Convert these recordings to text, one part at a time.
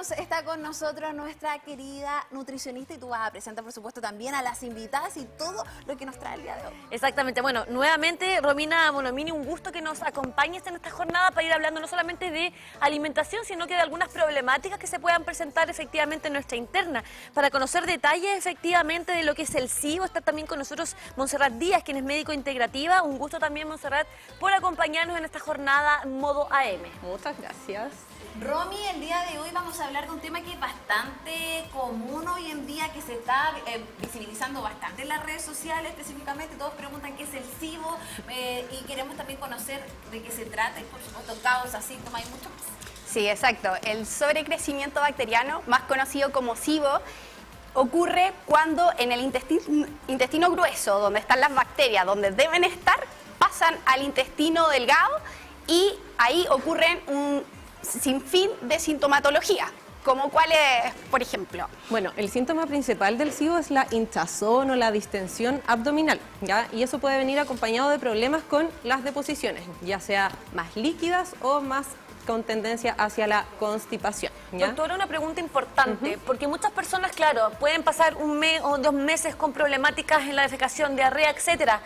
tenemos, está con nosotros nuestra querida nutricionista y tú vas a presentar, por supuesto, también a las invitadas y todo lo que nos trae el día de hoy. Exactamente. Bueno, nuevamente, Romina Bonomini, un gusto que nos acompañes en esta jornada para ir hablando no solamente de alimentación, sino que de algunas problemáticas que se puedan presentar efectivamente en nuestra interna. Para conocer detalles efectivamente de lo que es el SIBO, está también con nosotros Montserrat Díaz, quien es médico integrativa. Un gusto también, Montserrat, por acompañarnos en esta jornada modo AM. Muchas gracias. Romy, el día de hoy vamos a hablar de un tema que es bastante común hoy en día, que se está visibilizando bastante en las redes sociales, específicamente todos preguntan qué es el SIBO y queremos también conocer de qué se trata y por supuesto causas, síntomas y mucho más. Sí, exacto. El sobrecrecimiento bacteriano, más conocido como SIBO, ocurre cuando en el intestino grueso, donde están las bacterias, donde deben estar, pasan al intestino delgado y ahí ocurren un sinfín de sintomatología, como cuál es, por ejemplo. Bueno, el síntoma principal del SIBO es la hinchazón o la distensión abdominal, ¿ya? Y eso puede venir acompañado de problemas con las deposiciones, ya sea más líquidas o más con tendencia hacia la constipación, ¿ya? Doctora, una pregunta importante, porque muchas personas, claro, pueden pasar un mes o 2 meses con problemáticas en la defecación, diarrea, etcétera.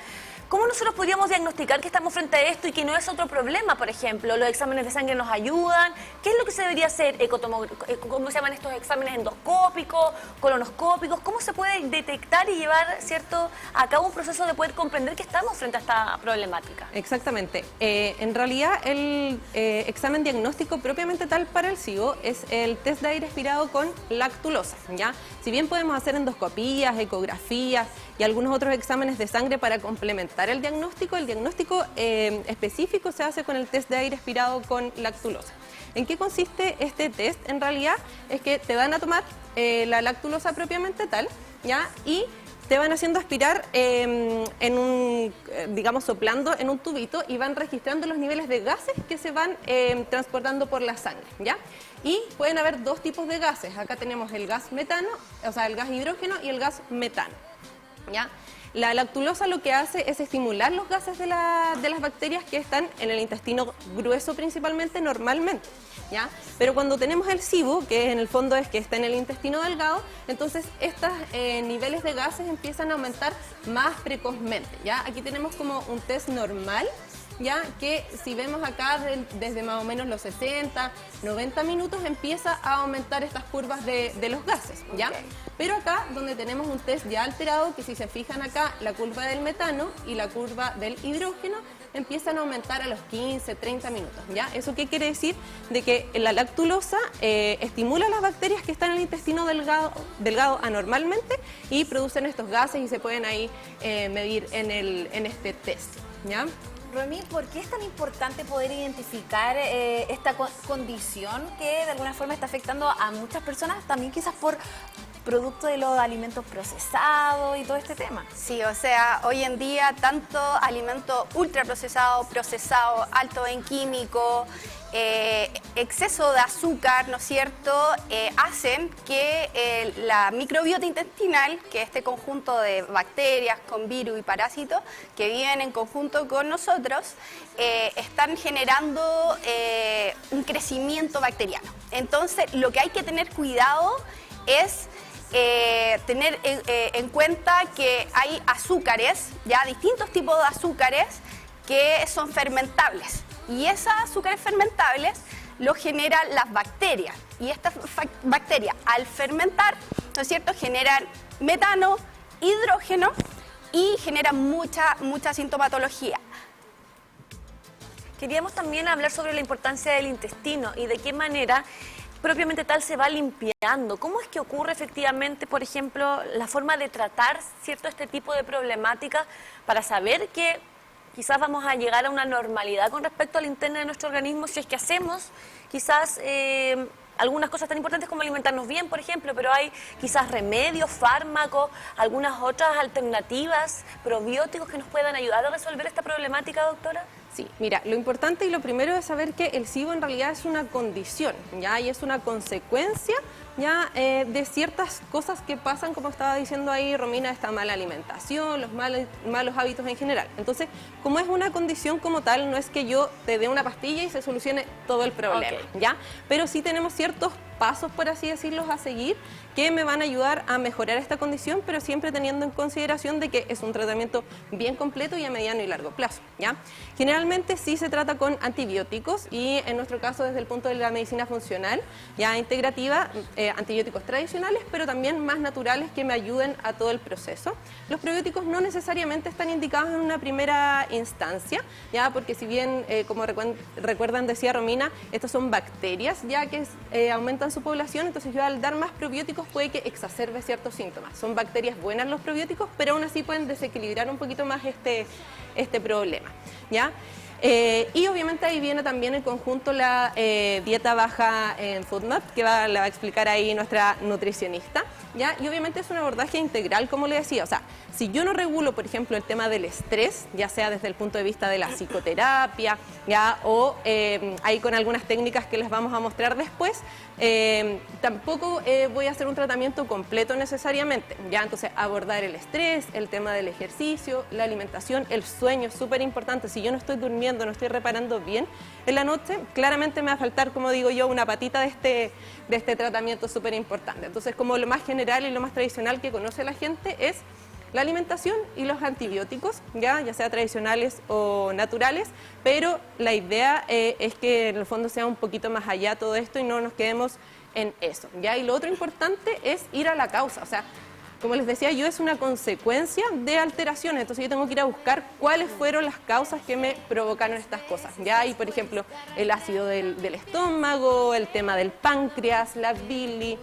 ¿Cómo nosotros podríamos diagnosticar que estamos frente a esto y que no es otro problema, por ejemplo? ¿Los exámenes de sangre nos ayudan? ¿Qué es lo que se debería hacer? ¿Cómo se llaman estos exámenes endoscópicos, colonoscópicos? ¿Cómo se puede detectar y llevar, cierto, a cabo un proceso de poder comprender que estamos frente a esta problemática? Exactamente. En realidad, el examen diagnóstico propiamente tal para el SIBO es el test de aire expirado con lactulosa, ¿ya? Si bien podemos hacer endoscopías, ecografías y algunos otros exámenes de sangre para complementar el diagnóstico específico se hace con el test de aire expirado con lactulosa. ¿En qué consiste este test? En realidad es que te dan a tomar la lactulosa propiamente tal, ¿ya? Y te van haciendo aspirar digamos, soplando en un tubito y van registrando los niveles de gases que se van transportando por la sangre, ¿ya? Y pueden haber 2 tipos de gases. Acá tenemos el gas metano, o sea, el gas hidrógeno y el gas metano, ¿ya? La lactulosa lo que hace es estimular los gases de las bacterias que están en el intestino grueso principalmente, normalmente, ¿ya? Pero cuando tenemos el SIBO, que en el fondo es que está en el intestino delgado, entonces estos niveles de gases empiezan a aumentar más precozmente, ¿ya? Aquí tenemos como un test normal, ya que si vemos acá desde más o menos los 60, 90 minutos empieza a aumentar estas curvas de los gases, ¿ya? Okay. Pero acá donde tenemos un test ya alterado, que si se fijan acá, la curva del metano y la curva del hidrógeno empiezan a aumentar a los 15, 30 minutos, ¿ya? ¿Eso qué quiere decir? De que la lactulosa estimula las bacterias que están en el intestino delgado anormalmente y producen estos gases y se pueden ahí medir en este test, ¿ya? Romy, ¿por qué es tan importante poder identificar esta condición que de alguna forma está afectando a muchas personas, también quizás por producto de los alimentos procesados y todo este tema? Sí, o sea, hoy en día tanto alimento ultraprocesado, procesado, alto en químico, exceso de azúcar, ¿no es cierto?, hacen que la microbiota intestinal, que es este conjunto de bacterias con virus y parásitos que viven en conjunto con nosotros, están generando un crecimiento bacteriano. Entonces, lo que hay que tener cuidado es tener en cuenta que hay azúcares, ya distintos tipos de azúcares que son fermentables. Y esos azúcares fermentables los generan las bacterias. Y estas bacterias, al fermentar, ¿no es cierto?, generan metano, hidrógeno y generan mucha sintomatología. Queríamos también hablar sobre la importancia del intestino y de qué manera propiamente tal se va limpiando. ¿Cómo es que ocurre efectivamente, por ejemplo, la forma de tratar, ¿cierto?, este tipo de problemática para saber que quizás vamos a llegar a una normalidad con respecto al interno de nuestro organismo si es que hacemos quizás algunas cosas tan importantes como alimentarnos bien, por ejemplo, pero hay quizás remedios, fármacos, algunas otras alternativas, probióticos que nos puedan ayudar a resolver esta problemática, doctora? Sí, mira, lo importante y lo primero es saber que el SIBO en realidad es una condición, ¿ya? Y es una consecuencia, ¿ya? De ciertas cosas que pasan, como estaba diciendo ahí Romina, esta mala alimentación, los malos hábitos en general. Entonces, como es una condición como tal, no es que yo te dé una pastilla y se solucione todo el problema, ¿ya? Pero sí tenemos ciertos pasos, por así decirlo, a seguir que me van a ayudar a mejorar esta condición, pero siempre teniendo en consideración de que es un tratamiento bien completo y a mediano y largo plazo, ¿ya? Generalmente sí se trata con antibióticos y en nuestro caso desde el punto de la medicina funcional, ya integrativa, antibióticos tradicionales, pero también más naturales que me ayuden a todo el proceso. Los probióticos no necesariamente están indicados en una primera instancia, ya, porque si bien, como recuerdan, decía Romina, estas son bacterias ya que aumentan su población, entonces yo al dar más probióticos puede que exacerbe ciertos síntomas. Son bacterias buenas los probióticos, pero aún así pueden desequilibrar un poquito más este problema, ¿ya? Y obviamente ahí viene también en conjunto la dieta baja en FODMAP, que la va a explicar ahí nuestra nutricionista, ¿ya? Y obviamente es un abordaje integral, como le decía, o sea, si yo no regulo, por ejemplo, el tema del estrés, ya sea desde el punto de vista de la psicoterapia, ¿ya? O ahí con algunas técnicas que les vamos a mostrar después, tampoco voy a hacer un tratamiento completo necesariamente, ¿ya? Entonces, abordar el estrés, el tema del ejercicio, la alimentación, el sueño es súper importante. Si yo no estoy durmiendo, no estoy reparando bien en la noche, claramente me va a faltar, como digo yo, una patita de este tratamiento súper importante. Entonces, como lo más general y lo más tradicional que conoce la gente es la alimentación y los antibióticos, ya sea tradicionales o naturales, pero la idea es que en el fondo sea un poquito más allá todo esto y no nos quedemos en eso, ¿ya? Y lo otro importante es ir a la causa, o sea, como les decía yo, es una consecuencia de alteraciones, entonces yo tengo que ir a buscar cuáles fueron las causas que me provocaron estas cosas, ¿ya? Y por ejemplo, el ácido del estómago, el tema del páncreas, la bilis,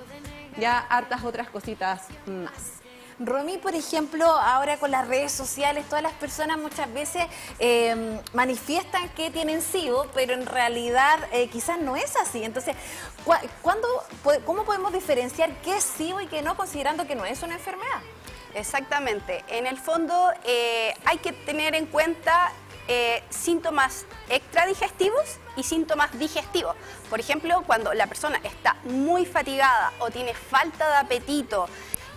ya hartas otras cositas más. Romy, por ejemplo, ahora con las redes sociales, todas las personas muchas veces manifiestan que tienen SIBO, pero en realidad quizás no es así. Entonces, ¿cómo podemos diferenciar qué es SIBO y qué no, considerando que no es una enfermedad? Exactamente. En el fondo hay que tener en cuenta síntomas extradigestivos y síntomas digestivos. Por ejemplo, cuando la persona está muy fatigada o tiene falta de apetito,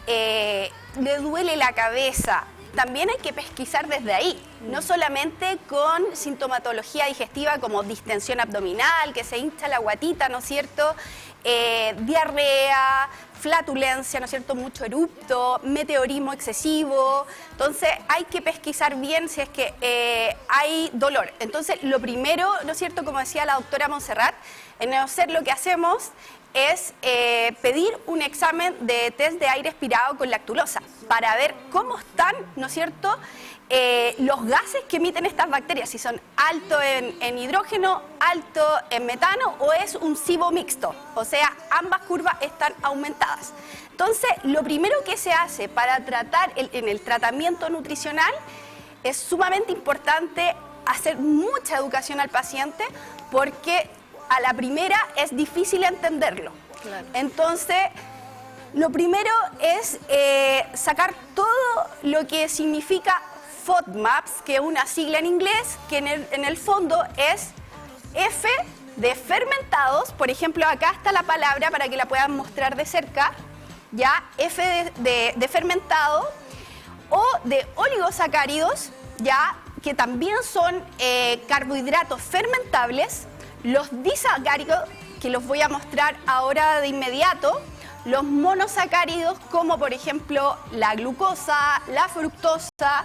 le duele la cabeza, también hay que pesquisar desde ahí, no solamente con sintomatología digestiva como distensión abdominal, que se hincha la guatita, ¿no es cierto?, diarrea, flatulencia, ¿no es cierto?, mucho erupto, meteorismo excesivo. Entonces hay que pesquisar bien si es que hay dolor. Entonces lo primero, ¿no es cierto?, como decía la doctora Montserrat, en NeoCert lo que hacemos es pedir un examen de test de aire expirado con lactulosa para ver cómo están, ¿no es cierto?, los gases que emiten estas bacterias, si son altos en hidrógeno, alto en metano o es un SIBO mixto, o sea, ambas curvas están aumentadas. Entonces, lo primero que se hace para tratar en el tratamiento nutricional es sumamente importante hacer mucha educación al paciente porque a la primera es difícil entenderlo. Claro. Entonces, lo primero es sacar todo lo que significa FODMAPs, que es una sigla en inglés, que en el fondo es F de fermentados. Por ejemplo, acá está la palabra para que la puedan mostrar de cerca, ya, F de fermentado, o de oligosacáridos, ya, que también son carbohidratos fermentables, los disacáridos, que los voy a mostrar ahora de inmediato, los monosacáridos, como por ejemplo la glucosa, la fructosa,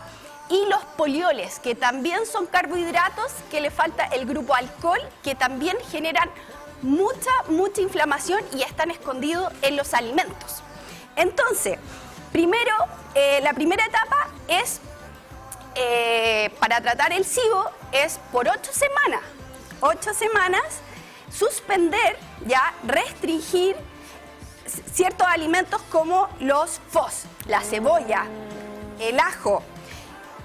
y los polioles, que también son carbohidratos, que le falta el grupo alcohol, que también generan mucha inflamación y están escondidos en los alimentos. Entonces, primero, la primera etapa es, para tratar el SIBO, es por 8 semanas. 8 semanas, suspender, ya, restringir ciertos alimentos como los FOS, la cebolla, el ajo.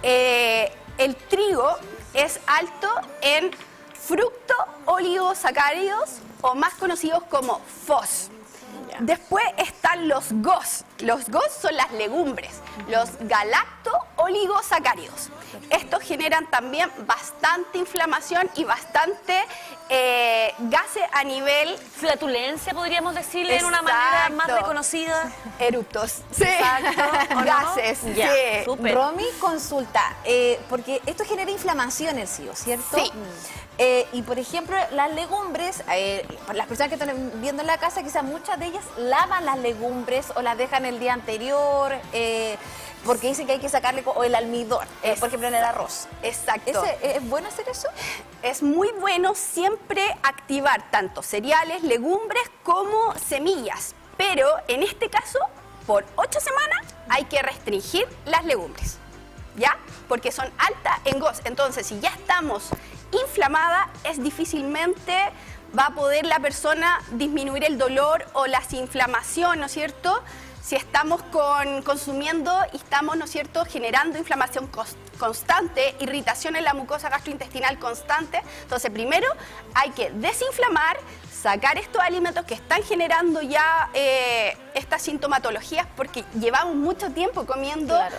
El trigo es alto en fructooligosacáridos o más conocidos como FOS. Después están los GOS. Los GOS son las legumbres, los galacto-oligosacáridos. Estos generan también bastante inflamación y bastante gases a nivel... Flatulencia, podríamos decirle. Exacto. En una manera más reconocida. Eruptos. Sí. Exacto. Gases. ¿No? Ya, sí. Romy, consulta, porque esto genera inflamación el SIBO, ¿cierto? Sí. Y por ejemplo, las legumbres, las personas que están viendo en la casa, quizás muchas de ellas lavan las legumbres o las dejan el día anterior, porque dicen que hay que sacarle o el almidón, por ejemplo en el arroz. Exacto. ¿Es bueno hacer eso? Es muy bueno siempre activar tanto cereales, legumbres como semillas, pero en este caso, por 8 semanas hay que restringir las legumbres, ¿ya? Porque son altas en GOS. Entonces, si ya estamos inflamada, es difícilmente va a poder la persona disminuir el dolor o la inflamación, ¿no es cierto? Si estamos consumiendo y estamos, ¿no es cierto?, generando inflamación constante, irritación en la mucosa gastrointestinal constante. Entonces, primero hay que desinflamar, sacar estos alimentos que están generando ya estas sintomatologías, porque llevamos mucho tiempo comiendo. Claro.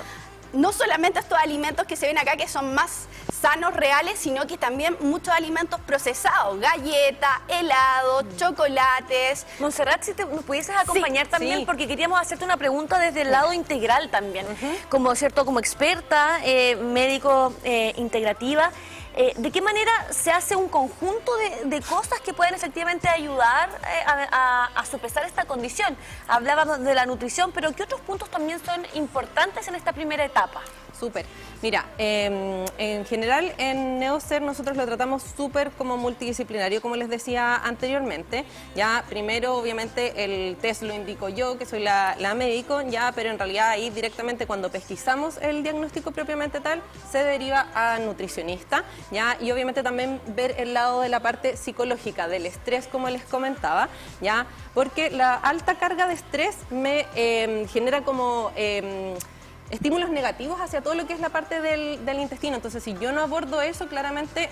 No solamente estos alimentos que se ven acá, que son más sanos, reales, sino que también muchos alimentos procesados, galletas, helados, chocolates. Montserrat, si nos pudieses acompañar Sí, también, sí. porque queríamos hacerte una pregunta desde el lado integral también, como, ¿cierto?, como experta, médico integrativa. ¿De qué manera se hace un conjunto de cosas que pueden efectivamente ayudar a sopesar esta condición? Hablábamos de la nutrición, pero ¿qué otros puntos también son importantes en esta primera etapa? Súper. Mira, en general en Neocer nosotros lo tratamos súper como multidisciplinario, como les decía anteriormente. Ya primero, obviamente, el test lo indico yo, que soy la médico, ya, pero en realidad ahí directamente cuando pesquisamos el diagnóstico propiamente tal, se deriva a nutricionista, ya, y obviamente también ver el lado de la parte psicológica, del estrés, como les comentaba, ya, porque la alta carga de estrés me genera como estímulos negativos hacia todo lo que es la parte del intestino. Entonces, si yo no abordo eso, claramente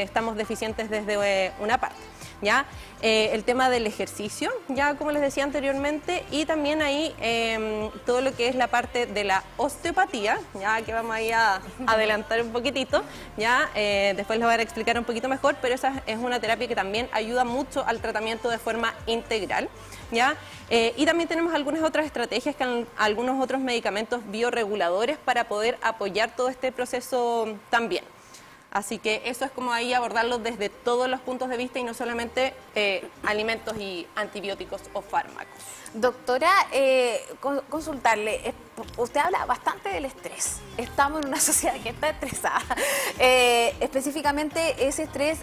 estamos deficientes desde una parte, ¿ya? El tema del ejercicio, ya como les decía anteriormente, y también ahí todo lo que es la parte de la osteopatía, ya que vamos ahí a adelantar un poquitito, ya después les voy a explicar un poquito mejor, pero esa es una terapia que también ayuda mucho al tratamiento de forma integral, ¿ya? Y también tenemos algunas otras estrategias, algunos otros medicamentos bioreguladores para poder apoyar todo este proceso también. Así que eso es como ahí abordarlo desde todos los puntos de vista y no solamente alimentos y antibióticos o fármacos. Doctora, consultarle, usted habla bastante del estrés. Estamos en una sociedad que está estresada. Específicamente ese estrés,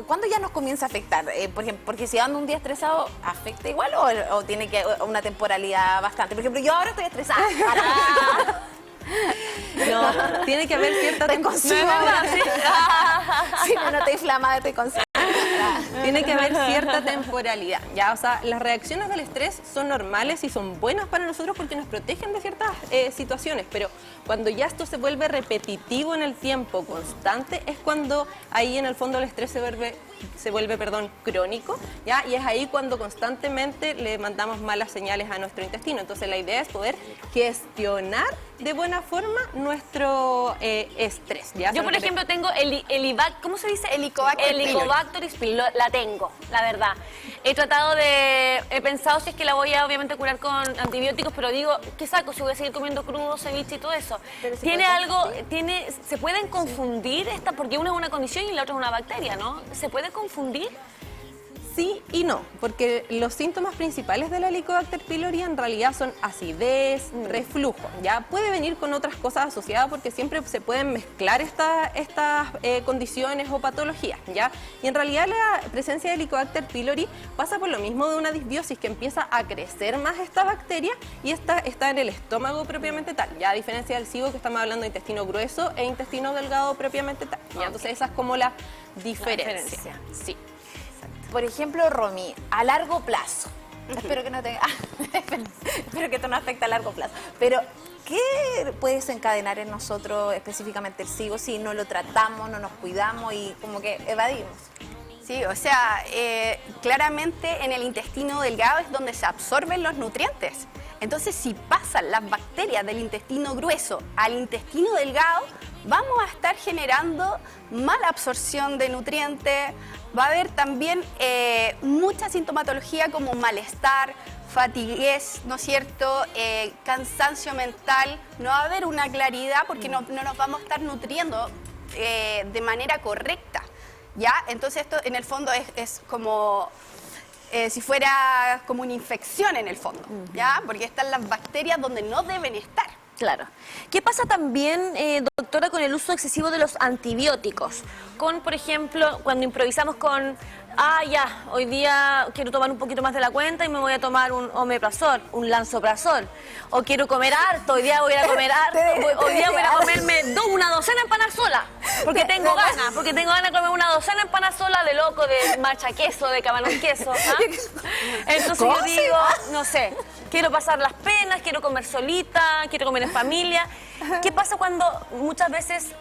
¿cuándo ya nos comienza a afectar? Por ejemplo, porque si ando un día estresado, ¿afecta igual o tiene que una temporalidad bastante? Por ejemplo, yo ahora estoy estresada. No, tiene que haber cierta temporalidad. Si no estoy inflamada, estoy consciente. Tiene que haber cierta temporalidad, ¿ya? O sea, las reacciones del estrés son normales y son buenas para nosotros porque nos protegen de ciertas situaciones, pero cuando ya esto se vuelve repetitivo en el tiempo, constante, es cuando ahí en el fondo el estrés se vuelve crónico, ¿ya? Y es ahí cuando constantemente le mandamos malas señales a nuestro intestino. Entonces la idea es poder gestionar de buena forma nuestro estrés, ¿ya? Yo, por ejemplo, tengo ¿cómo se dice? Helicobacter pylori, la tengo, la verdad. He pensado si es que la voy a obviamente curar con antibióticos, pero digo, ¿qué saco? Si voy a seguir comiendo crudo, ceviche y todo eso. ¿Se pueden confundir esta? Porque una es una condición y la otra es una bacteria, ¿no? ¿Se puede confundir? Sí y no, porque los síntomas principales de la Helicobacter pylori en realidad son acidez, reflujo. Ya puede venir con otras cosas asociadas porque siempre se pueden mezclar estas condiciones o patologías, ¿ya? Y en realidad la presencia de Helicobacter pylori pasa por lo mismo de una disbiosis, que empieza a crecer más esta bacteria y esta está en el estómago propiamente tal, ya a diferencia del SIBO, que estamos hablando de intestino grueso e intestino delgado propiamente tal. ¿Ya? Entonces esa es como la diferencia. Sí. Por ejemplo, Romy, a largo plazo, espero que no tenga, espero que esto no afecte a largo plazo, pero ¿qué puede desencadenar en nosotros específicamente el SIBO si no lo tratamos, no nos cuidamos y como que evadimos? Sí, o sea, claramente en el intestino delgado es donde se absorben los nutrientes. Entonces, si pasan las bacterias del intestino grueso al intestino delgado, vamos a estar generando mala absorción de nutrientes. Va a haber también mucha sintomatología como malestar, fatiguez, ¿no es cierto? Cansancio mental. No va a haber una claridad porque no nos vamos a estar nutriendo de manera correcta. ¿ya? Entonces esto en el fondo es como si fuera como una infección en el fondo, ¿ya? Porque están las bacterias donde no deben estar. Claro. ¿Qué pasa también, doctora, con el uso excesivo de los antibióticos? Con, por ejemplo, cuando improvisamos con, hoy día quiero tomar un poquito más de la cuenta y me voy a tomar un omeprazol, un lansoprazol. O quiero comer harto, hoy día voy a comer harto, hoy día voy a comerme una docena de empanadas sola, porque tengo ganas de comer una docena de empanadas sola de loco, de macha queso, de camarón queso. Entonces yo digo, no sé, quiero pasar las penas, quiero comer solita, quiero comer en familia. ¿Qué pasa cuando muchas veces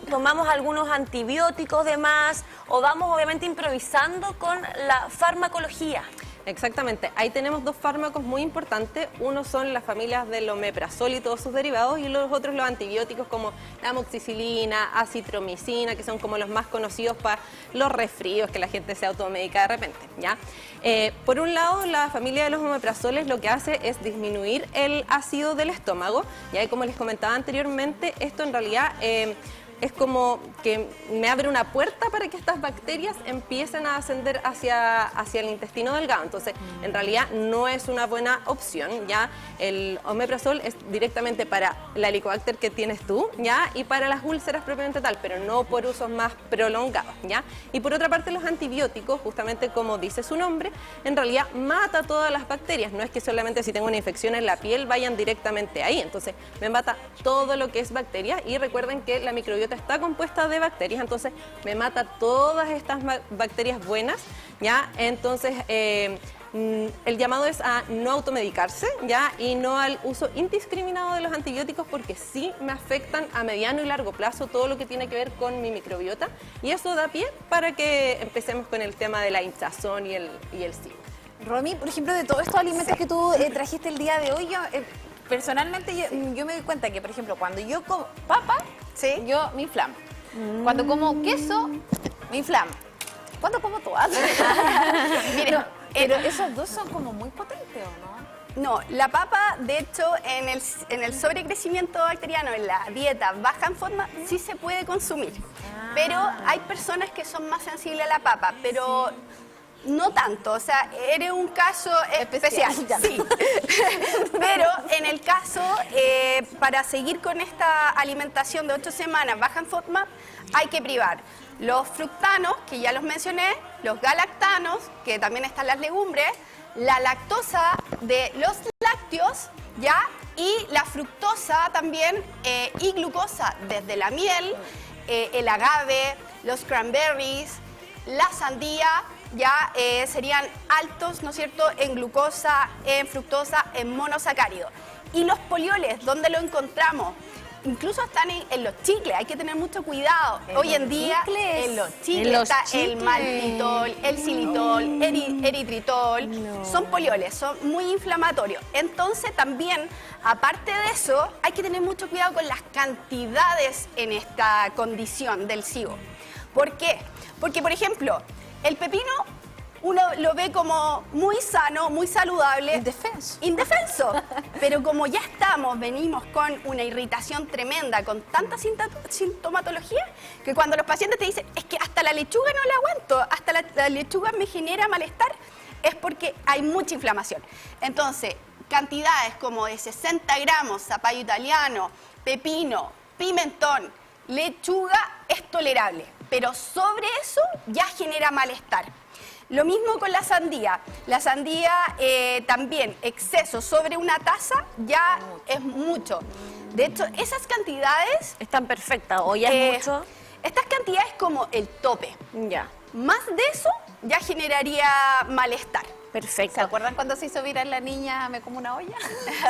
tomamos algunos antibióticos de más o vamos obviamente improvisando con la farmacología? Exactamente, ahí tenemos dos fármacos muy importantes. Uno son las familias del omeprazol y todos sus derivados, y los otros los antibióticos como la amoxicilina, acitromicina, que son como los más conocidos para los resfríos que la gente se automedica de repente, ¿ya? Por un lado, la familia de los omeprazoles lo que hace es disminuir el ácido del estómago, y como les comentaba anteriormente, esto en realidad es como que me abre una puerta para que estas bacterias empiecen a ascender hacia el intestino delgado. Entonces, en realidad no es una buena opción, ¿ya? El omeprazol es directamente para la Helicobacter que tienes tú, ¿ya? Y para las úlceras propiamente tal, pero no por usos más prolongados, ¿ya? Y por otra parte, los antibióticos, justamente como dice su nombre, en realidad mata todas las bacterias. No es que solamente si tengo una infección en la piel vayan directamente ahí. Entonces, me mata todo lo que es bacteria, y recuerden que la microbiota está compuesta de bacterias, entonces me mata todas estas bacterias buenas, ¿ya? Entonces el llamado es a no automedicarse, ¿ya? Y no al uso indiscriminado de los antibióticos, porque sí me afectan a mediano y largo plazo todo lo que tiene que ver con mi microbiota, y eso da pie para que empecemos con el tema de la hinchazón y el SIBO. Romy, por ejemplo, de todos estos alimentos que tú trajiste el día de hoy, yo, personalmente yo me doy cuenta que, por ejemplo, cuando yo como papa, yo me inflamo. Cuando como queso, me inflamo. Cuando como todas. Miren, pero esos dos son como muy potentes, ¿o no? No, la papa, de hecho, en el sobrecrecimiento bacteriano, en la dieta baja en FODMAP, sí se puede consumir. Pero hay personas que son más sensibles a la papa, pero no tanto, o sea, eres un caso especial. Sí. Pero en el caso, para seguir con esta alimentación de 8 semanas baja en FODMAP, hay que privar los fructanos, que ya los mencioné, los galactanos, que también están las legumbres, la lactosa de los lácteos, ¿ya? Y la fructosa también, y glucosa desde la miel, el agave, los cranberries, la sandía, ya serían altos, ¿no es cierto?, en glucosa, en fructosa, en monosacárido. Y los polioles, ¿dónde lo encontramos? Incluso están en los chicles, hay que tener mucho cuidado. Hoy en día, en los chicles está el maltitol, el xilitol, eritritol, son polioles, son muy inflamatorios. Entonces también, aparte de eso, hay que tener mucho cuidado con las cantidades en esta condición del SIBO. ¿Por qué? Porque, por ejemplo, el pepino uno lo ve como muy sano, muy saludable. Indefenso. Pero como ya venimos con una irritación tremenda, con tanta sintomatología, que cuando los pacientes te dicen, es que hasta la lechuga no la aguanto, hasta la lechuga me genera malestar, es porque hay mucha inflamación. Entonces, cantidades como de 60 gramos, zapallo italiano, pepino, pimentón, lechuga, es tolerable. Pero sobre eso ya genera malestar. Lo mismo con la sandía. La sandía también, exceso sobre una taza ya es mucho. De hecho, esas cantidades... ¿Están perfectas o ya es mucho? Estas cantidades como el tope. Ya. Más de eso ya generaría malestar. Perfecto. ¿Se acuerdan cuando se hizo viral la niña me como una olla?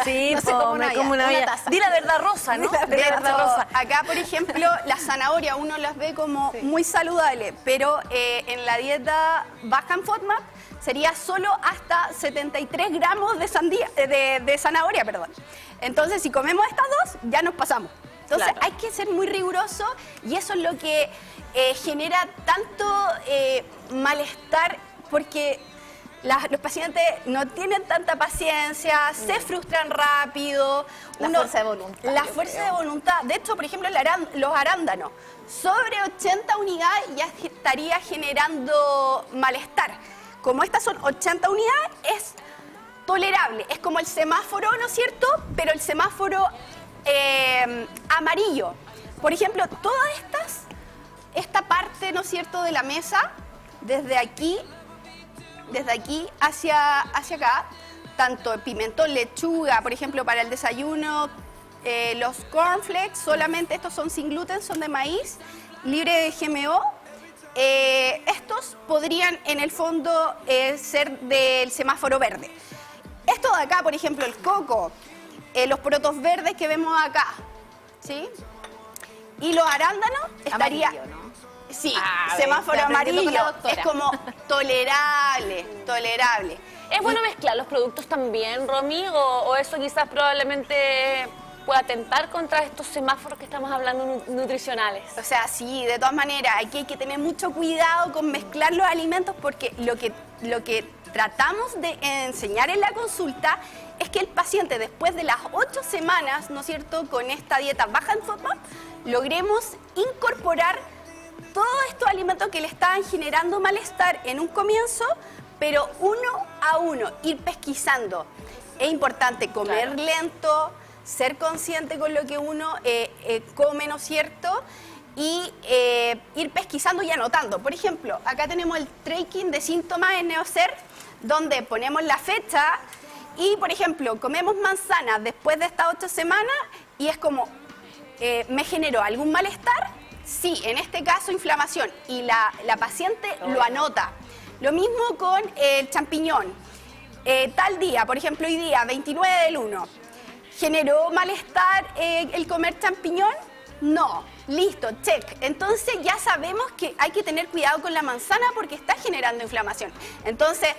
Sí, no sé cómo una olla. Di la verdad rosa, ¿no? De verdad rosa. Acá, por ejemplo, la zanahoria uno las ve como muy saludable, pero en la dieta baja en FODMAP sería solo hasta 73 gramos de zanahoria, perdón. Entonces, si comemos estas dos, ya nos pasamos. Entonces, hay que ser muy riguroso, y eso es lo que genera tanto malestar, porque los pacientes no tienen tanta paciencia, se frustran rápido. La fuerza de voluntad. La fuerza de voluntad. De hecho, por ejemplo, los arándanos, sobre 80 unidades ya estaría generando malestar. Como estas son 80 unidades, es tolerable. Es como el semáforo, ¿no es cierto? Pero el semáforo amarillo. Por ejemplo, esta parte, ¿no es cierto?, de la mesa, desde aquí hacia acá, tanto el pimentón, lechuga, por ejemplo, para el desayuno, los cornflakes, solamente estos son sin gluten, son de maíz, libre de GMO. Estos podrían, en el fondo, ser del semáforo verde. Esto de acá, por ejemplo, el coco, los porotos verdes que vemos acá, ¿sí? Y los arándanos estaría... Amarillo, ¿no? Sí, Ah, semáforo estoy aprendiendo con la amarillo, doctora. es como tolerable. ¿Es bueno mezclar los productos también, Romy? ¿O eso quizás probablemente pueda atentar contra estos semáforos que estamos hablando nutricionales? O sea, sí, de todas maneras, aquí hay que tener mucho cuidado con mezclar los alimentos porque lo que tratamos de enseñar en la consulta es que el paciente después de las 8 semanas, ¿no es cierto?, con esta dieta baja en FODMAP, logremos incorporar todos estos alimentos que le estaban generando malestar en un comienzo, pero uno a uno, ir pesquisando. Es importante comer lento, ser consciente con lo que uno come, ¿no es cierto?, y ir pesquisando y anotando. Por ejemplo, acá tenemos el tracking de síntomas en Neocer, donde ponemos la fecha y, por ejemplo, comemos manzana después de estas 8 semanas y es como, ¿me generó algún malestar? Sí, en este caso inflamación, y la paciente lo anota. Lo mismo con el champiñón. Tal día, por ejemplo, hoy día, 29 del 1, ¿generó malestar el comer champiñón? No, listo, check. Entonces ya sabemos que hay que tener cuidado con la manzana porque está generando inflamación. Entonces,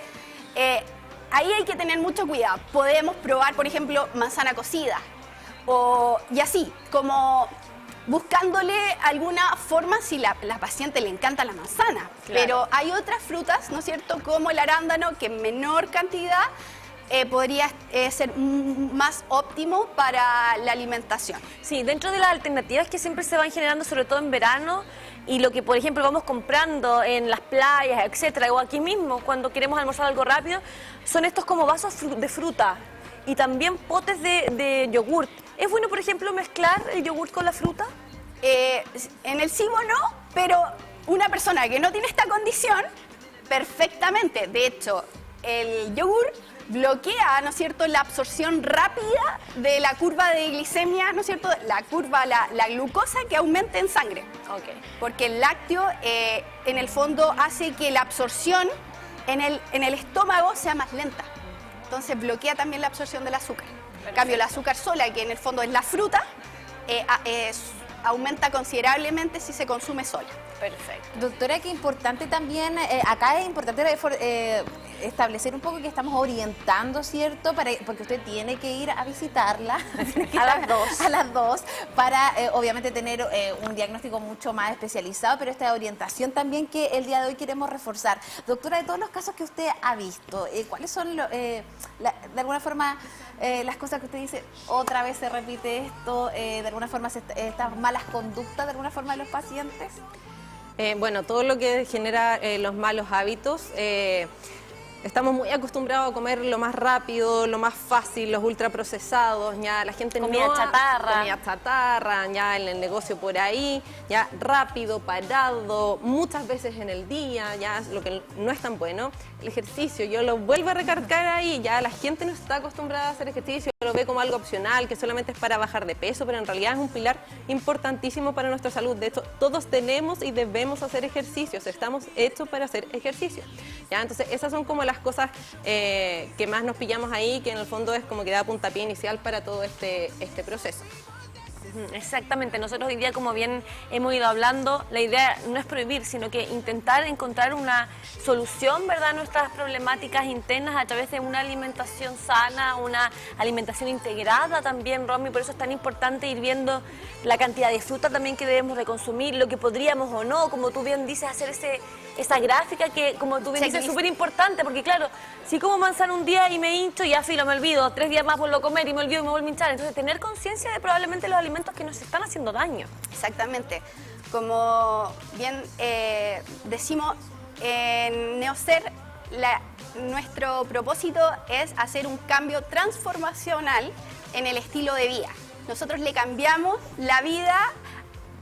ahí hay que tener mucho cuidado. Podemos probar, por ejemplo, manzana cocida, y así, como buscándole alguna forma si la paciente le encanta la manzana. Claro. Pero hay otras frutas, ¿no es cierto?, como el arándano, que en menor cantidad podría ser más óptimo para la alimentación. Sí, dentro de las alternativas que siempre se van generando, sobre todo en verano, y lo que, por ejemplo, vamos comprando en las playas, etcétera, o aquí mismo, cuando queremos almorzar algo rápido, son estos como vasos de fruta y también potes de yogurt. ¿Es bueno, por ejemplo, mezclar el yogurt con la fruta? En el SIBO no, pero una persona que no tiene esta condición, perfectamente. De hecho, el yogur bloquea, ¿no es cierto?, la absorción rápida de la curva de glicemia, ¿no es cierto?, la glucosa que aumente en sangre. Okay. Porque el lácteo, en el fondo, hace que la absorción en el estómago sea más lenta. Entonces bloquea también la absorción del azúcar. En cambio, el azúcar sola, que en el fondo es la fruta, aumenta considerablemente si se consume sola. Perfecto. Doctora, que importante también, acá es importante establecer un poco que estamos orientando, ¿cierto? Porque usted tiene que ir a visitarla A las 2. A las 2 para obviamente tener un diagnóstico mucho más especializado, pero esta orientación también que el día de hoy queremos reforzar. Doctora, de todos los casos que usted ha visto, ¿cuáles son de alguna forma las cosas que usted dice, otra vez se repite esto, de alguna forma estas malas conductas de alguna forma de los pacientes? Bueno, todo lo que genera los malos hábitos, estamos muy acostumbrados a comer lo más rápido, lo más fácil, los ultraprocesados, ya la gente Comida no chatarra. comida chatarra, ya en el negocio por ahí, ya rápido, parado, muchas veces en el día, ya lo que no es tan bueno. El ejercicio, yo lo vuelvo a recargar ahí, ya la gente no está acostumbrada a hacer ejercicio, lo ve como algo opcional, que solamente es para bajar de peso, pero en realidad es un pilar importantísimo para nuestra salud. De hecho, todos tenemos y debemos hacer ejercicios, estamos hechos para hacer ejercicio. ¿Ya? Entonces, esas son como las cosas que más nos pillamos ahí, que en el fondo es como que da puntapié inicial para todo este proceso. Exactamente, nosotros hoy día, como bien hemos ido hablando, la idea no es prohibir, sino que intentar encontrar una solución, ¿verdad?, a nuestras problemáticas internas a través de una alimentación sana, una alimentación integrada también, Romy. Por eso es tan importante ir viendo la cantidad de fruta también que debemos de consumir, lo que podríamos o no, como tú bien dices, hacer esa gráfica que, como tú bien dices, es Checklist. súper importante, porque claro, si como manzana un día y me hincho, ya filo, me olvido, 3 días más vuelvo a comer y me olvido y me vuelvo a hinchar. Entonces, tener conciencia de probablemente los alimentos que nos están haciendo daño. Exactamente. Como bien decimos en Neocer, nuestro propósito es hacer un cambio transformacional en el estilo de vida. Nosotros le cambiamos la vida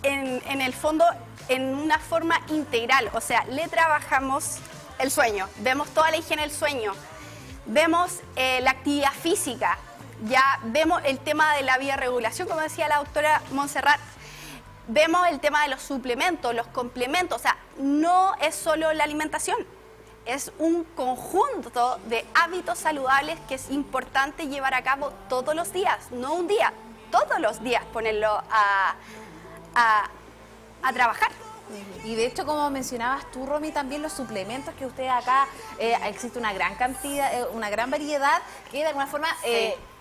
en el fondo en una forma integral, o sea, le trabajamos el sueño, vemos toda la higiene del sueño, vemos la actividad física, ya vemos el tema de la bioregulación, como decía la doctora Montserrat, vemos el tema de los suplementos, los complementos, o sea, no es solo la alimentación, es un conjunto de hábitos saludables que es importante llevar a cabo todos los días, no un día, todos los días ponerlo a trabajar. Y de hecho, como mencionabas tú, Romy, también los suplementos que ustedes acá, existe una gran cantidad, una gran variedad que de alguna forma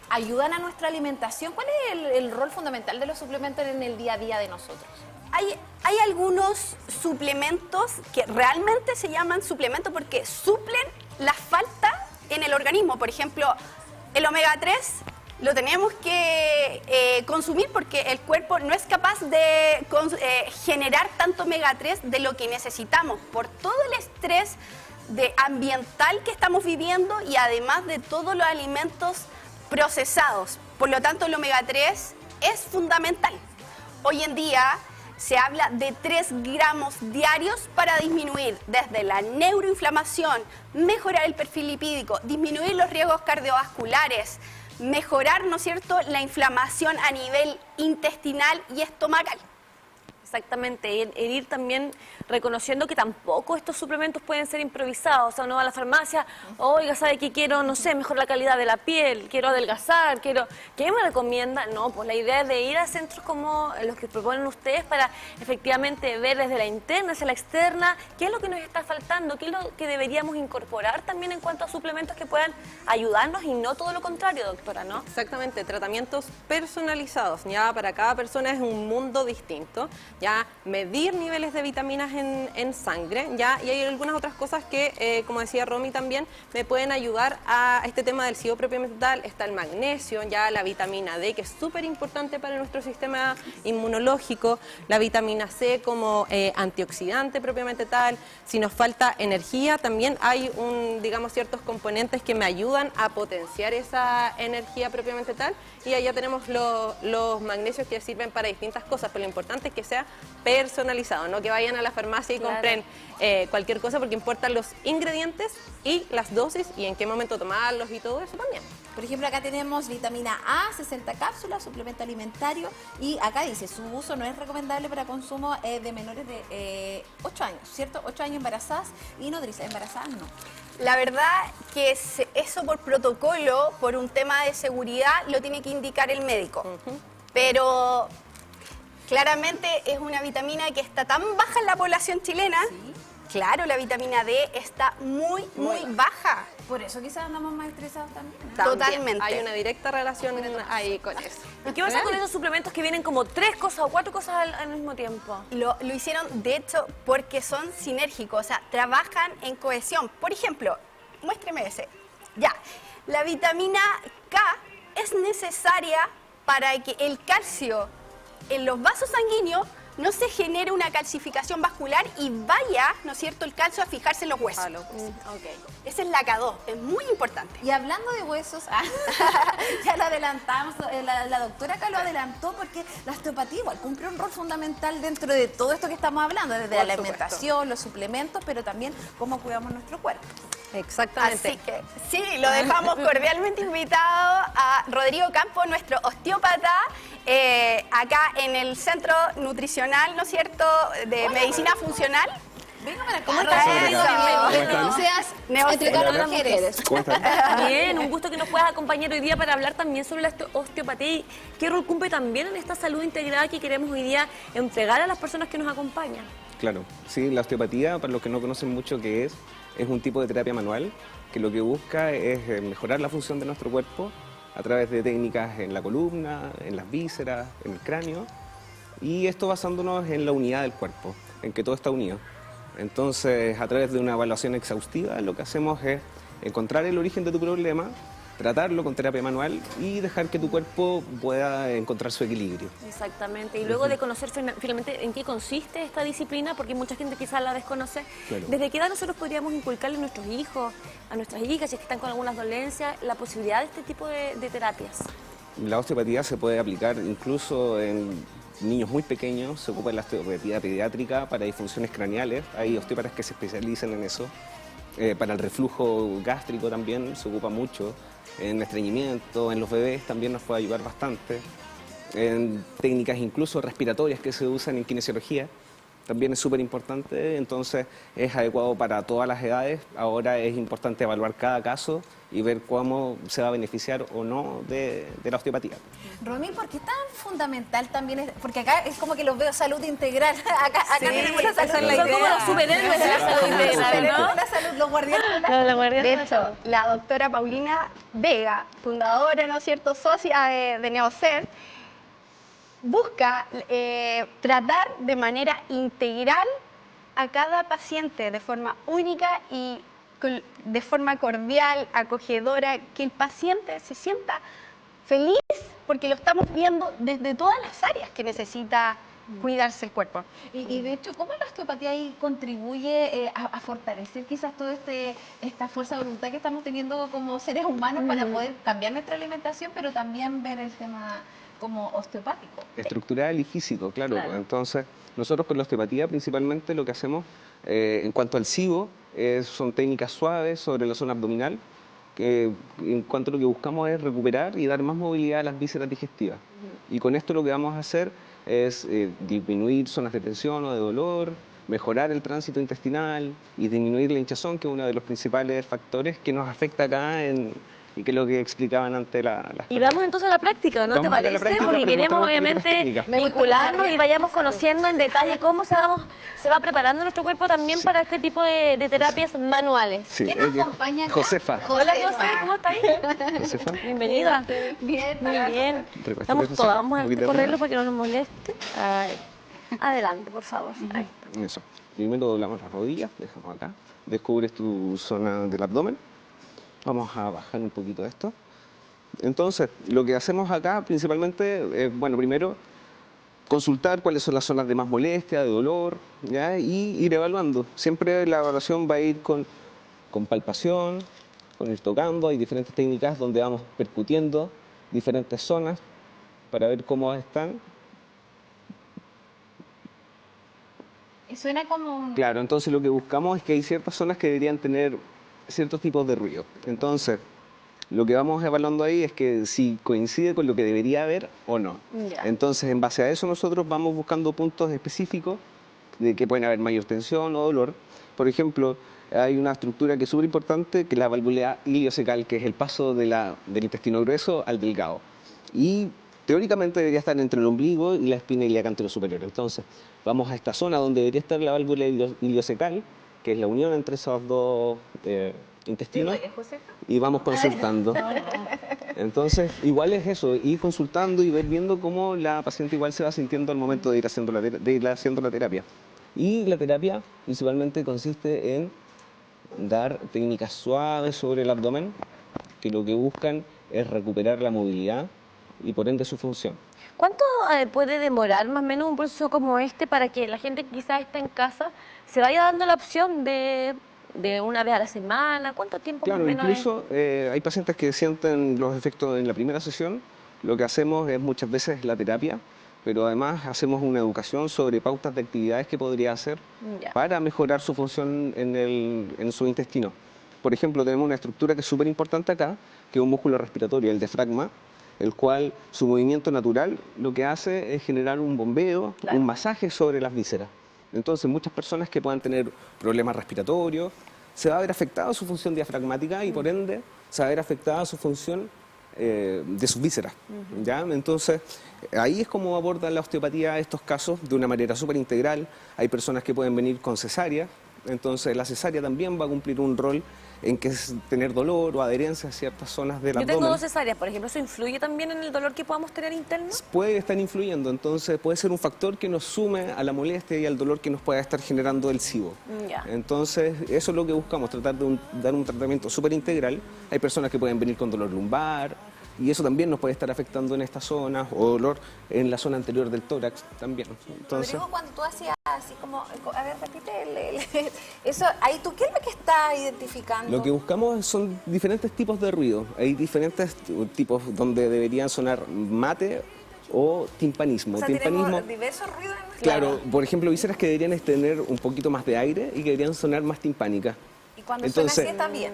ayudan a nuestra alimentación. ¿Cuál es el rol fundamental de los suplementos en el día a día de nosotros? Hay algunos suplementos que realmente se llaman suplementos porque suplen la falta en el organismo. Por ejemplo, el omega 3 lo tenemos que consumir porque el cuerpo no es capaz de generar tanto omega 3 de lo que necesitamos por todo el estrés ambiental que estamos viviendo y además de todos los alimentos procesados. Por lo tanto, el omega 3 es fundamental. Hoy en día se habla de 3 gramos diarios para disminuir desde la neuroinflamación, mejorar el perfil lipídico, disminuir los riesgos cardiovasculares, mejorar, ¿no es cierto?, la inflamación a nivel intestinal y estomacal. Exactamente, el ir también reconociendo que tampoco estos suplementos pueden ser improvisados. O sea, uno va a la farmacia, oiga, ¿sabe qué quiero? No sé, mejorar la calidad de la piel, quiero adelgazar, ¿qué me recomienda? No, pues la idea es de ir a centros como los que proponen ustedes para efectivamente ver desde la interna hacia la externa qué es lo que nos está faltando, qué es lo que deberíamos incorporar también en cuanto a suplementos que puedan ayudarnos y no todo lo contrario, doctora, ¿no? Exactamente, tratamientos personalizados, ya para cada persona es un mundo distinto, ya medir niveles de vitaminas en sangre, ya, y hay algunas otras cosas que, como decía Romy también, me pueden ayudar a este tema del SIBO propiamente tal. Está el magnesio, ya la vitamina D, que es súper importante para nuestro sistema inmunológico, la vitamina C como antioxidante propiamente tal. Si nos falta energía, también hay digamos, ciertos componentes que me ayudan a potenciar esa energía propiamente tal, y allá tenemos los magnesios que sirven para distintas cosas, pero lo importante es que sea personalizado, no que vayan a la farmacia y compren cualquier cosa, porque importan los ingredientes y las dosis y en qué momento tomarlos y todo eso también. Por ejemplo, acá tenemos vitamina A, 60 cápsulas, suplemento alimentario, y acá dice, su uso no es recomendable para consumo de menores de 8 años, ¿cierto? 8 años embarazadas y nodrizas, embarazadas no. La verdad que eso por protocolo, por un tema de seguridad, lo tiene que indicar el médico. Pero claramente es una vitamina que está tan baja en la población chilena. Sí. Claro, la vitamina D está muy baja. Por eso quizás andamos más estresados también, ¿no? También. Totalmente. Hay una directa relación ahí con eso. ¿Y qué pasa con esos suplementos que vienen como 3 cosas o 4 cosas al mismo tiempo? Lo hicieron, de hecho, porque son sinérgicos, o sea, trabajan en cohesión. Por ejemplo, muéstreme ese. Ya, la vitamina K es necesaria para que el calcio en los vasos sanguíneos no se genere una calcificación vascular y vaya, ¿no es cierto?, el calcio a fijarse en los huesos. Esa es la K2, es muy importante. Y hablando de huesos, ya lo adelantamos, la doctora acá lo adelantó porque la osteopatía igual cumple un rol fundamental dentro de todo esto que estamos hablando, desde la alimentación, los suplementos, pero también cómo cuidamos nuestro cuerpo. Exactamente. Así que sí, lo dejamos cordialmente invitado a Rodrigo Campos, nuestro osteópata, acá en el Centro Nutricional, ¿no es cierto?, de Medicina Funcional. Venga para acá. ¿Cómo estás? ¿Cómo Seas entre todas las mujeres. ¿Cómo están? Bien, un gusto que nos puedas acompañar hoy día para hablar también sobre la osteopatía y qué rol cumple también en esta salud integrada que queremos hoy día entregar a las personas que nos acompañan. Claro, sí, la osteopatía, para los que no conocen mucho qué es un tipo de terapia manual que lo que busca es mejorar la función de nuestro cuerpo a través de técnicas en la columna, en las vísceras, en el cráneo, y esto basándonos en la unidad del cuerpo, en que todo está unido. Entonces, a través de una evaluación exhaustiva, lo que hacemos es encontrar el origen de tu problema, tratarlo con terapia manual y dejar que tu cuerpo pueda encontrar su equilibrio. Exactamente. Y luego de conocer finalmente en qué consiste esta disciplina, porque mucha gente quizás la desconoce, Claro. ¿desde qué edad nosotros podríamos inculcarle a nuestros hijos, a nuestras hijas, si es que están con algunas dolencias, la posibilidad de este tipo de terapias? La osteopatía se puede aplicar incluso en niños muy pequeños, se ocupa la osteopatía pediátrica para disfunciones craneales, hay osteópatas que se especializan en eso. Para el reflujo gástrico también se ocupa mucho, en estreñimiento, en los bebés también nos puede ayudar bastante, en técnicas incluso respiratorias que se usan en kinesiología, también es súper importante, entonces es adecuado para todas las edades. Ahora es importante evaluar cada caso y ver cómo se va a beneficiar o no de la osteopatía. Romy, ¿por qué es tan fundamental también? Porque acá es como que los veo salud integral. Acá tenemos la salud. esa es la Son como idea. los superhéroes de la salud integral, ¿no? La salud, los guardianes. De hecho, la doctora Paulina Vega, fundadora, ¿no es cierto?, socia de Neocer, busca tratar de manera integral a cada paciente de forma única y de forma cordial, acogedora, que el paciente se sienta feliz porque lo estamos viendo desde todas las áreas que necesita cuidarse el cuerpo. Y de hecho, ¿cómo la osteopatía ahí contribuye a fortalecer quizás toda esta fuerza de voluntad que estamos teniendo como seres humanos para poder cambiar nuestra alimentación, pero también ver el tema como osteopático? Estructural y físico, claro. Entonces, nosotros con la osteopatía principalmente lo que hacemos en cuanto al SIBO son técnicas suaves sobre la zona abdominal, que en cuanto a lo que buscamos es recuperar y dar más movilidad a las vísceras digestivas. Y con esto lo que vamos a hacer es disminuir zonas de tensión o de dolor, mejorar el tránsito intestinal y disminuir la hinchazón, que es uno de los principales factores que nos afecta acá y que es lo que explicaban antes las Y vamos entonces a la práctica, ¿no te Vamos a la parece? práctica, Porque pero queremos mostramos obviamente técnicas. vincularnos y vayamos conociendo en detalle cómo se va preparando nuestro cuerpo también para este tipo de terapias manuales. Sí, ¿Quién nos acompaña acá? Josefa. Hola José, ¿cómo estás? Josefa. Bienvenida. Bien. Muy bien. Recuéstate, Estamos Josefa. todas, vamos Un a poquito de correrlo ruido. para que no nos moleste. Ahí. Adelante, por favor. Ahí. Eso. Primero doblamos las rodillas, dejamos acá. Descubres tu zona del abdomen. Vamos a bajar un poquito esto. Entonces, lo que hacemos acá principalmente es, bueno, primero consultar cuáles son las zonas de más molestia, de dolor, ¿ya? Y ir evaluando. Siempre la evaluación va a ir con palpación, con ir tocando. Hay diferentes técnicas donde vamos percutiendo diferentes zonas para ver cómo están. Suena como un... Claro, entonces lo que buscamos es que hay ciertas zonas que deberían tener ciertos tipos de ruido. Entonces, lo que vamos evaluando ahí es que si coincide con lo que debería haber o no. Ya. Entonces, en base a eso nosotros vamos buscando puntos específicos de que pueden haber mayor tensión o dolor. Por ejemplo, hay una estructura que es súper importante, que es la válvula iliocecal, que es el paso del intestino grueso al delgado. Y teóricamente debería estar entre el ombligo y la espina ilíaca anterior superior. Entonces, vamos a esta zona donde debería estar la válvula iliocecal, que es la unión entre esos dos intestinos, y vamos consultando. Entonces, igual es eso, ir consultando y viendo cómo la paciente igual se va sintiendo al momento de ir haciendo la terapia. Y la terapia principalmente consiste en dar técnicas suaves sobre el abdomen, que lo que buscan es recuperar la movilidad y por ende su función. ¿Cuánto puede demorar más o menos un proceso como este para que la gente que quizás está en casa se vaya dando la opción de una vez a la semana? ¿Cuánto tiempo Claro, más o menos incluso hay pacientes que sienten los efectos en la primera sesión. Lo que hacemos es muchas veces la terapia, pero además hacemos una educación sobre pautas de actividades que podría hacer Ya. para mejorar su función en su intestino. Por ejemplo, tenemos una estructura que es súper importante acá, que es un músculo respiratorio, el diafragma, el cual su movimiento natural lo que hace es generar un bombeo, un masaje sobre las vísceras. Entonces, muchas personas que puedan tener problemas respiratorios, se va a ver afectada su función diafragmática y por ende se va a ver afectada su función de sus vísceras. ¿Ya? Entonces, ahí es como aborda la osteopatía estos casos de una manera súper integral. Hay personas que pueden venir con cesárea Entonces la cesárea también va a cumplir un rol en que es tener dolor o adherencia a ciertas zonas del Yo abdomen. tengo 2 cesáreas, por ejemplo, ¿eso influye también en el dolor que podamos tener interno? Puede estar influyendo, entonces puede ser un factor que nos sume a la molestia y al dolor que nos pueda estar generando el SIBO. Ya. Entonces, eso es lo que buscamos, tratar de dar un tratamiento súper integral. Hay personas que pueden venir con dolor lumbar y eso también nos puede estar afectando en esta zona, o dolor en la zona anterior del tórax también. Entonces, Rodrigo, cuando tú hacías así como, a ver, repite, eso, ahí tú, ¿qué es lo que estás identificando? lo que buscamos son diferentes tipos de ruido. Hay diferentes tipos donde deberían sonar mate o timpanismo. O sea, Timpanismo, tenemos diversos ruidos en nuestra... claro, por ejemplo, vísceras que deberían tener un poquito más de aire y que deberían sonar más timpánicas. Y cuando Entonces, suena así está bien.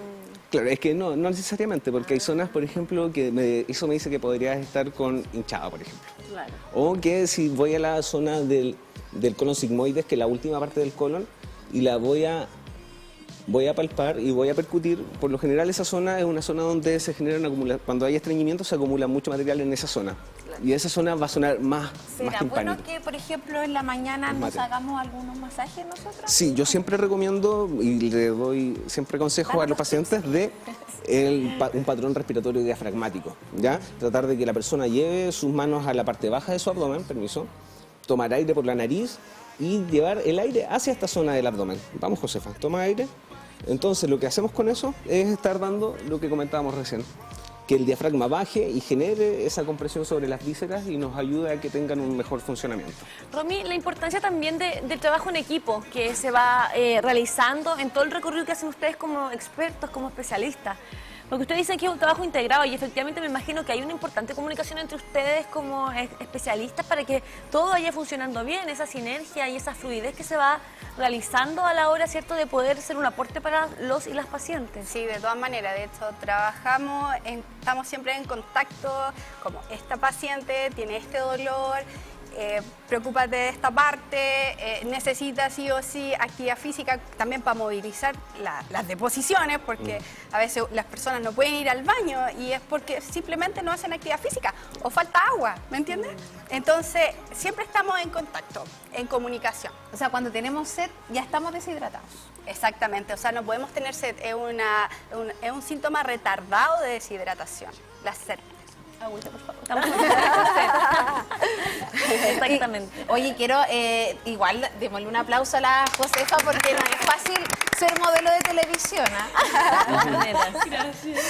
Claro, es que no necesariamente, porque hay zonas, por ejemplo, que eso me dice que podrías estar con hinchada, por ejemplo. Claro. O que si voy a la zona del colon sigmoides, que es la última parte del colon, y la voy a palpar y voy a percutir, por lo general esa zona es una zona donde se generan cuando hay estreñimiento se acumula mucho material en esa zona. Y esa zona va a sonar más ¿Será timpánico. bueno que, por ejemplo, en la mañana El nos mate. hagamos algunos masajes nosotros? Sí, yo siempre recomiendo y le doy siempre consejo a los pacientes de un patrón respiratorio diafragmático, ¿ya? Tratar de que la persona lleve sus manos a la parte baja de su abdomen, permiso, tomar aire por la nariz y llevar el aire hacia esta zona del abdomen. Vamos, Josefa, toma aire. Entonces, lo que hacemos con eso es estar dando lo que comentábamos recién, que el diafragma baje y genere esa compresión sobre las vísceras y nos ayude a que tengan un mejor funcionamiento. Romy, la importancia también del trabajo en equipo que se va realizando en todo el recorrido que hacen ustedes como expertos, como especialistas. Porque usted dice que es un trabajo integrado y efectivamente me imagino que hay una importante comunicación entre ustedes como especialistas para que todo vaya funcionando bien, esa sinergia y esa fluidez que se va realizando a la hora, ¿cierto?, de poder ser un aporte para los y las pacientes. Sí, de todas maneras, de hecho estamos siempre en contacto, como esta paciente tiene este dolor, preocúpate de esta parte, necesita sí o sí actividad física también para movilizar las deposiciones, porque a veces las personas no pueden ir al baño y es porque simplemente no hacen actividad física o falta agua, ¿me entiendes? Entonces, siempre estamos en contacto, en comunicación. O sea, cuando tenemos sed ya estamos deshidratados. Exactamente, o sea, no podemos tener sed, es un síntoma retardado de deshidratación, la sed. Agüita, por favor. Estamos exactamente. Oye, quiero igual démosle un aplauso a la Josefa porque no es fácil ser modelo de televisión.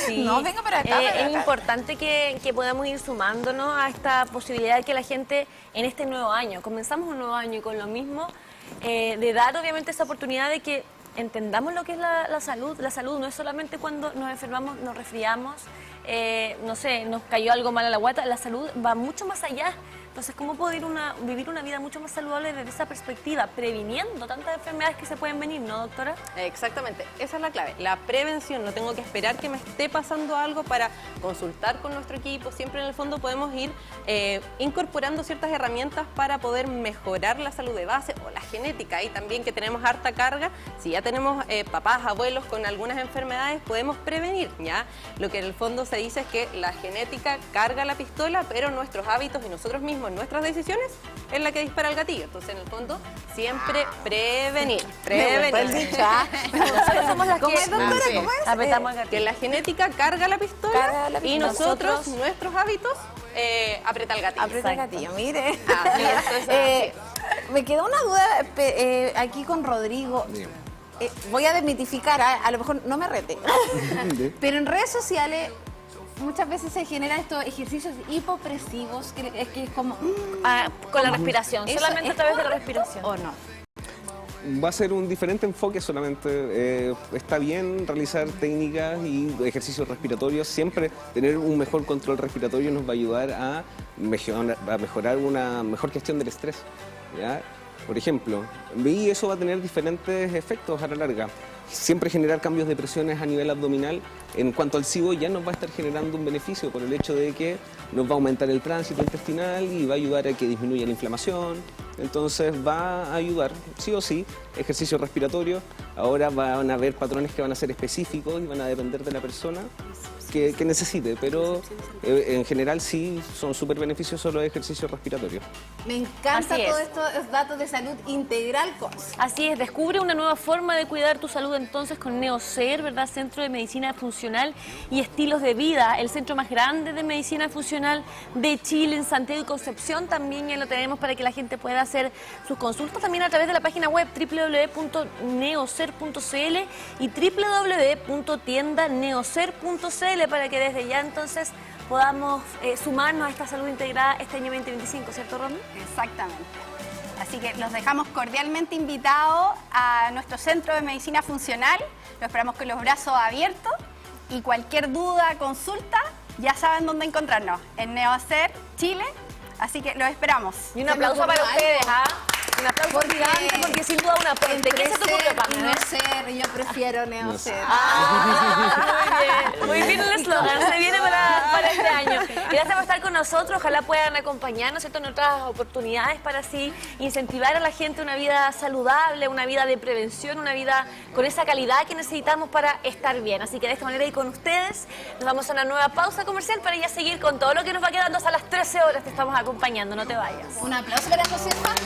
Sí. No, venga para acá. para Es acá. importante que podamos ir sumándonos a esta posibilidad de que la gente en este nuevo año, comenzamos un nuevo año y con lo mismo, de dar obviamente esa oportunidad de que entendamos lo que es la salud. La salud no es solamente cuando nos enfermamos, nos resfriamos, no sé, nos cayó algo mal a la guata. La salud va mucho más allá. Entonces, ¿cómo poder vivir una vida mucho más saludable desde esa perspectiva, previniendo tantas enfermedades que se pueden venir, ¿no, doctora? Exactamente, esa es la clave, la prevención. No tengo que esperar que me esté pasando algo para consultar con nuestro equipo. Siempre en el fondo podemos ir incorporando ciertas herramientas para poder mejorar la salud de base o la genética. Y también que tenemos harta carga, si ya tenemos papás, abuelos con algunas enfermedades, podemos prevenir, ¿ya? Lo que en el fondo se dice es que la genética carga la pistola, pero nuestros hábitos y nosotros mismos, nuestras decisiones, es la que dispara el gatillo. Entonces, en el fondo, siempre prevenir. Nosotros somos las ¿Cómo que es, doctora? ¿Cómo es? apretamos el Que gatillo. la genética carga la pistola, Carga la y pistola. nosotros, nuestros hábitos, aprieta el gatillo. Aprieta el Exacto. gatillo, mire. Así es, Me quedó una duda aquí con Rodrigo. Dígame. Voy a desmitificar, a lo mejor no me rete. Pero en redes sociales muchas veces se generan estos ejercicios hipopresivos, que es como... Con la respiración, ¿Eso solamente a es través de la correcto respiración. ¿O no? Va a ser un diferente enfoque solamente. Está bien realizar técnicas y ejercicios respiratorios. Siempre tener un mejor control respiratorio nos va a ayudar a mejorar una mejor gestión del estrés, ¿ya? Por ejemplo, y eso va a tener diferentes efectos a la larga. Siempre generar cambios de presiones a nivel abdominal en cuanto al SIBO ya nos va a estar generando un beneficio por el hecho de que nos va a aumentar el tránsito intestinal y va a ayudar a que disminuya la inflamación. Entonces va a ayudar sí o sí ejercicio respiratorio. Ahora van a haber patrones que van a ser específicos y van a depender de la persona que necesite, pero en general sí son súper beneficiosos los ejercicios respiratorios. Me encanta Así es. todos estos datos de salud integral, Cons. Así es, descubre una nueva forma de cuidar tu salud entonces con Neocer, ¿verdad? Centro de Medicina Funcional y Estilos de Vida, el centro más grande de medicina funcional de Chile, en Santiago y Concepción. También ya lo tenemos para que la gente pueda hacer sus consultas también a través de la página web www.neocer.cl y www.tiendaneocer.cl para que desde ya entonces podamos sumarnos a esta salud integrada este año 2025, ¿cierto, Romy? Exactamente. Así que los dejamos cordialmente invitados a nuestro Centro de Medicina Funcional. Lo esperamos con los brazos abiertos y cualquier duda, consulta, ya saben dónde encontrarnos, en Neocer, Chile. Así que los esperamos. Y un aplauso para ustedes, ¿ah? Un aplauso gigante porque sin duda un aporte. ¿Qué se te ocurrió, Pamela? Neocer, yo prefiero Neocer. Muy bien el eslogan, se viene para este año. Gracias por estar con nosotros, ojalá puedan acompañarnos, ¿cierto?, en otras oportunidades para así incentivar a la gente una vida saludable, una vida de prevención, una vida con esa calidad que necesitamos para estar bien. Así que de esta manera y con ustedes nos vamos a una nueva pausa comercial para ya seguir con todo lo que nos va quedando hasta las 13 horas. Te estamos acompañando, no te vayas. Un aplauso para José Juan.